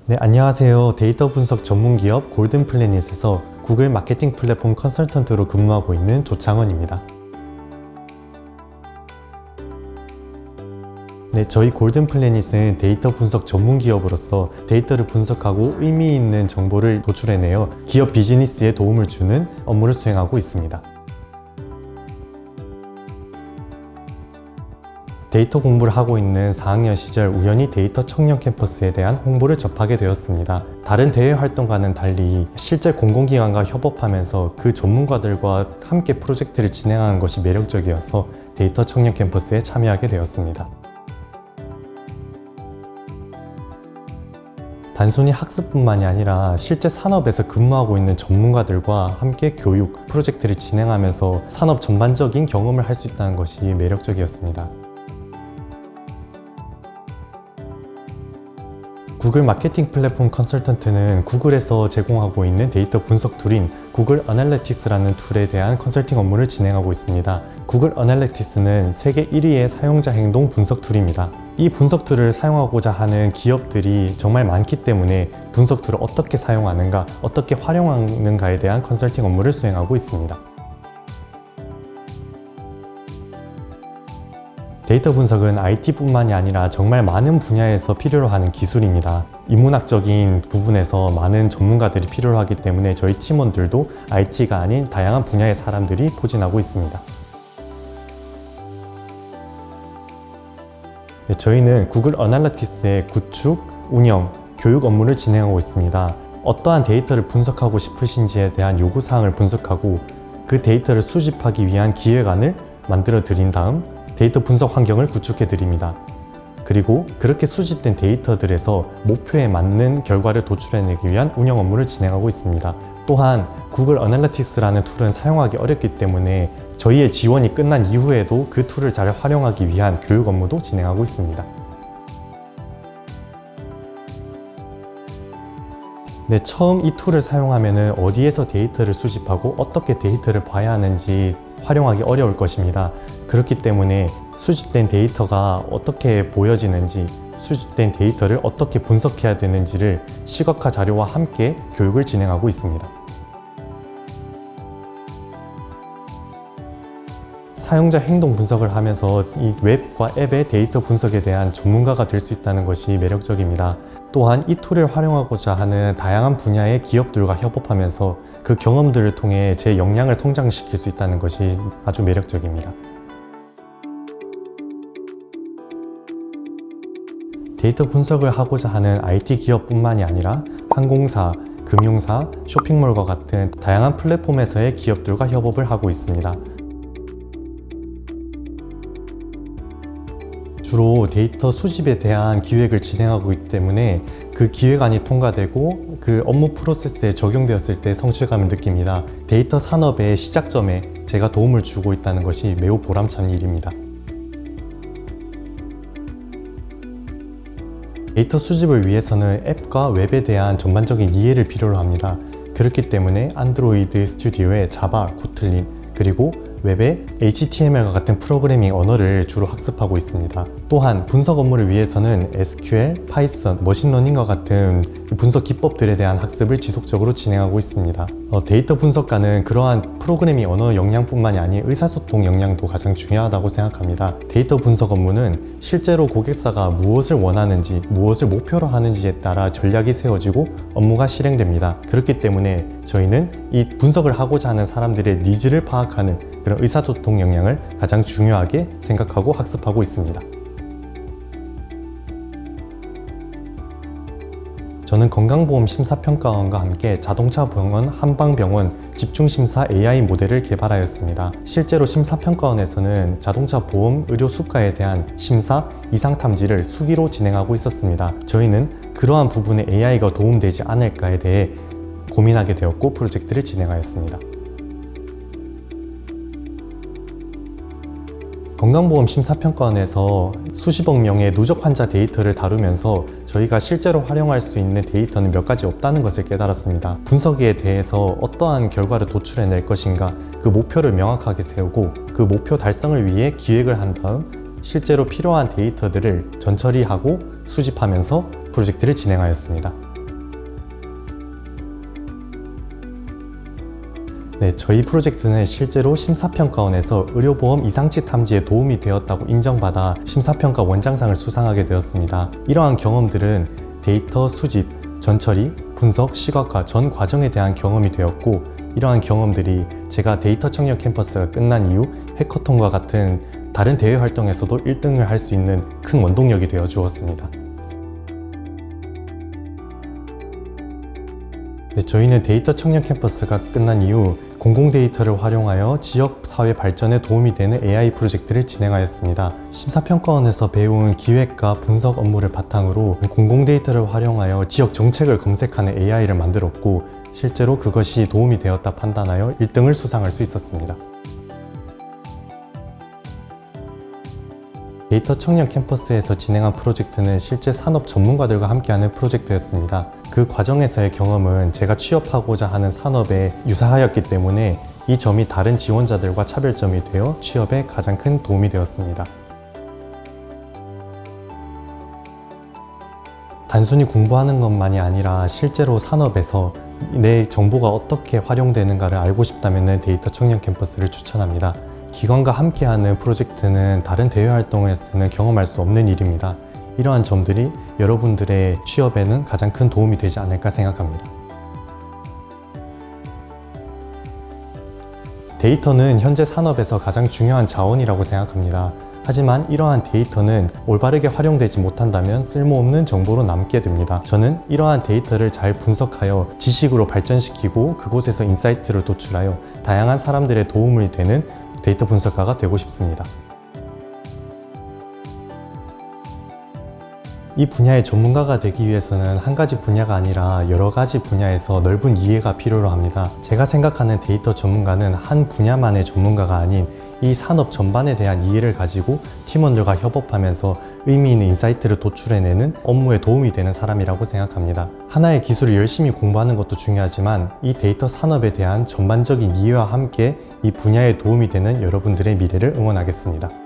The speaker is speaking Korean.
네, 안녕하세요. 데이터 분석 전문 기업 골든플래닛에서 구글 마케팅 플랫폼 컨설턴트로 근무하고 있는 조창원입니다. 네, 저희 골든플래닛은 데이터 분석 전문 기업으로서 데이터를 분석하고 의미 있는 정보를 도출해내어 기업 비즈니스에 도움을 주는 업무를 수행하고 있습니다. 데이터 공부를 하고 있는 4학년 시절 우연히 데이터 청년 캠퍼스에 대한 홍보를 접하게 되었습니다. 다른 대외 활동과는 달리 실제 공공기관과 협업하면서 그 전문가들과 함께 프로젝트를 진행하는 것이 매력적이어서 데이터 청년 캠퍼스에 참여하게 되었습니다. 단순히 학습뿐만이 아니라 실제 산업에서 근무하고 있는 전문가들과 함께 교육, 프로젝트를 진행하면서 산업 전반적인 경험을 할 수 있다는 것이 매력적이었습니다. 구글 마케팅 플랫폼 컨설턴트는 구글에서 제공하고 있는 데이터 분석 툴인 구글 어널리틱스라는 툴에 대한 컨설팅 업무를 진행하고 있습니다. 구글 어널리틱스는 세계 1위의 사용자 행동 분석 툴입니다. 이 분석 툴을 사용하고자 하는 기업들이 정말 많기 때문에 분석 툴을 어떻게 사용하는가, 어떻게 활용하는가에 대한 컨설팅 업무를 수행하고 있습니다. 데이터 분석은 IT뿐만이 아니라 정말 많은 분야에서 필요로 하는 기술입니다. 인문학적인 부분에서 많은 전문가들이 필요로 하기 때문에 저희 팀원들도 IT가 아닌 다양한 분야의 사람들이 포진하고 있습니다. 네, 저희는 구글 어널리틱스의 구축, 운영, 교육 업무를 진행하고 있습니다. 어떠한 데이터를 분석하고 싶으신지에 대한 요구사항을 분석하고 그 데이터를 수집하기 위한 기획안을 만들어 드린 다음 데이터 분석 환경을 구축해 드립니다. 그리고 그렇게 수집된 데이터들에서 목표에 맞는 결과를 도출해내기 위한 운영 업무를 진행하고 있습니다. 또한 구글 어널리틱스라는 툴은 사용하기 어렵기 때문에 저희의 지원이 끝난 이후에도 그 툴을 잘 활용하기 위한 교육 업무도 진행하고 있습니다. 네, 처음 이 툴을 사용하면 어디에서 데이터를 수집하고 어떻게 데이터를 봐야 하는지 활용하기 어려울 것입니다. 그렇기 때문에 수집된 데이터가 어떻게 보여지는지, 수집된 데이터를 어떻게 분석해야 되는지를 시각화 자료와 함께 교육을 진행하고 있습니다. 사용자 행동 분석을 하면서 이 웹과 앱의 데이터 분석에 대한 전문가가 될 수 있다는 것이 매력적입니다. 또한 이 툴을 활용하고자 하는 다양한 분야의 기업들과 협업하면서 그 경험들을 통해 제 역량을 성장시킬 수 있다는 것이 아주 매력적입니다. 데이터 분석을 하고자 하는 IT 기업뿐만이 아니라 항공사, 금융사, 쇼핑몰과 같은 다양한 플랫폼에서의 기업들과 협업을 하고 있습니다. 주로 데이터 수집에 대한 기획을 진행하고 있기 때문에 그 기획안이 통과되고 그 업무 프로세스에 적용되었을 때 성취감을 느낍니다. 데이터 산업의 시작점에 제가 도움을 주고 있다는 것이 매우 보람찬 일입니다. 데이터 수집을 위해서는 앱과 웹에 대한 전반적인 이해를 필요로 합니다. 그렇기 때문에 안드로이드 스튜디오의 자바, 코틀린, 그리고 웹의 HTML과 같은 프로그래밍 언어를 주로 학습하고 있습니다. 또한 분석 업무를 위해서는 SQL, 파이썬, 머신러닝과 같은 분석 기법들에 대한 학습을 지속적으로 진행하고 있습니다. 데이터 분석가는 그러한 프로그래밍 언어 역량뿐만이 아닌 의사소통 역량도 가장 중요하다고 생각합니다. 데이터 분석 업무는 실제로 고객사가 무엇을 원하는지, 무엇을 목표로 하는지에 따라 전략이 세워지고 업무가 실행됩니다. 그렇기 때문에 저희는 이 분석을 하고자 하는 사람들의 니즈를 파악하는 그런 의사소통 역량을 가장 중요하게 생각하고 학습하고 있습니다. 저는 건강보험 심사평가원과 함께 자동차 병원, 한방병원 집중심사 AI 모델을 개발하였습니다. 실제로 심사평가원에서는 자동차 보험 의료 수가에 대한 심사, 이상 탐지를 수기로 진행하고 있었습니다. 저희는 그러한 부분에 AI가 도움되지 않을까에 대해 고민하게 되었고 프로젝트를 진행하였습니다. 건강보험 심사평가원에서 수십억 명의 누적 환자 데이터를 다루면서 저희가 실제로 활용할 수 있는 데이터는 몇 가지 없다는 것을 깨달았습니다. 분석에 대해서 어떠한 결과를 도출해낼 것인가, 그 목표를 명확하게 세우고 그 목표 달성을 위해 기획을 한 다음 실제로 필요한 데이터들을 전처리하고 수집하면서 프로젝트를 진행하였습니다. 네, 저희 프로젝트는 실제로 심사평가원에서 의료보험 이상치 탐지에 도움이 되었다고 인정받아 심사평가 원장상을 수상하게 되었습니다. 이러한 경험들은 데이터 수집, 전처리, 분석, 시각화 전 과정에 대한 경험이 되었고, 이러한 경험들이 제가 데이터 청년 캠퍼스가 끝난 이후 해커톤과 같은 다른 대회 활동에서도 1등을 할 수 있는 큰 원동력이 되어 주었습니다. 네, 저희는 데이터 청년 캠퍼스가 끝난 이후 공공데이터를 활용하여 지역사회 발전에 도움이 되는 AI 프로젝트를 진행하였습니다. 심사평가원에서 배운 기획과 분석 업무를 바탕으로 공공데이터를 활용하여 지역 정책을 검색하는 AI를 만들었고, 실제로 그것이 도움이 되었다 판단하여 1등을 수상할 수 있었습니다. 데이터 청년 캠퍼스에서 진행한 프로젝트는 실제 산업 전문가들과 함께하는 프로젝트였습니다. 그 과정에서의 경험은 제가 취업하고자 하는 산업에 유사하였기 때문에 이 점이 다른 지원자들과 차별점이 되어 취업에 가장 큰 도움이 되었습니다. 단순히 공부하는 것만이 아니라 실제로 산업에서 내 정보가 어떻게 활용되는가를 알고 싶다면 데이터 청년 캠퍼스를 추천합니다. 기관과 함께하는 프로젝트는 다른 대외 활동에서는 경험할 수 없는 일입니다. 이러한 점들이 여러분들의 취업에는 가장 큰 도움이 되지 않을까 생각합니다. 데이터는 현재 산업에서 가장 중요한 자원이라고 생각합니다. 하지만 이러한 데이터는 올바르게 활용되지 못한다면 쓸모없는 정보로 남게 됩니다. 저는 이러한 데이터를 잘 분석하여 지식으로 발전시키고 그곳에서 인사이트를 도출하여 다양한 사람들의 도움이 되는 데이터 분석가가 되고 싶습니다. 이 분야의 전문가가 되기 위해서는 한 가지 분야가 아니라 여러 가지 분야에서 넓은 이해가 필요로 합니다. 제가 생각하는 데이터 전문가는 한 분야만의 전문가가 아닌 이 산업 전반에 대한 이해를 가지고 팀원들과 협업하면서 의미 있는 인사이트를 도출해내는 업무에 도움이 되는 사람이라고 생각합니다. 하나의 기술을 열심히 공부하는 것도 중요하지만 이 데이터 산업에 대한 전반적인 이해와 함께 이 분야에 도움이 되는 여러분들의 미래를 응원하겠습니다.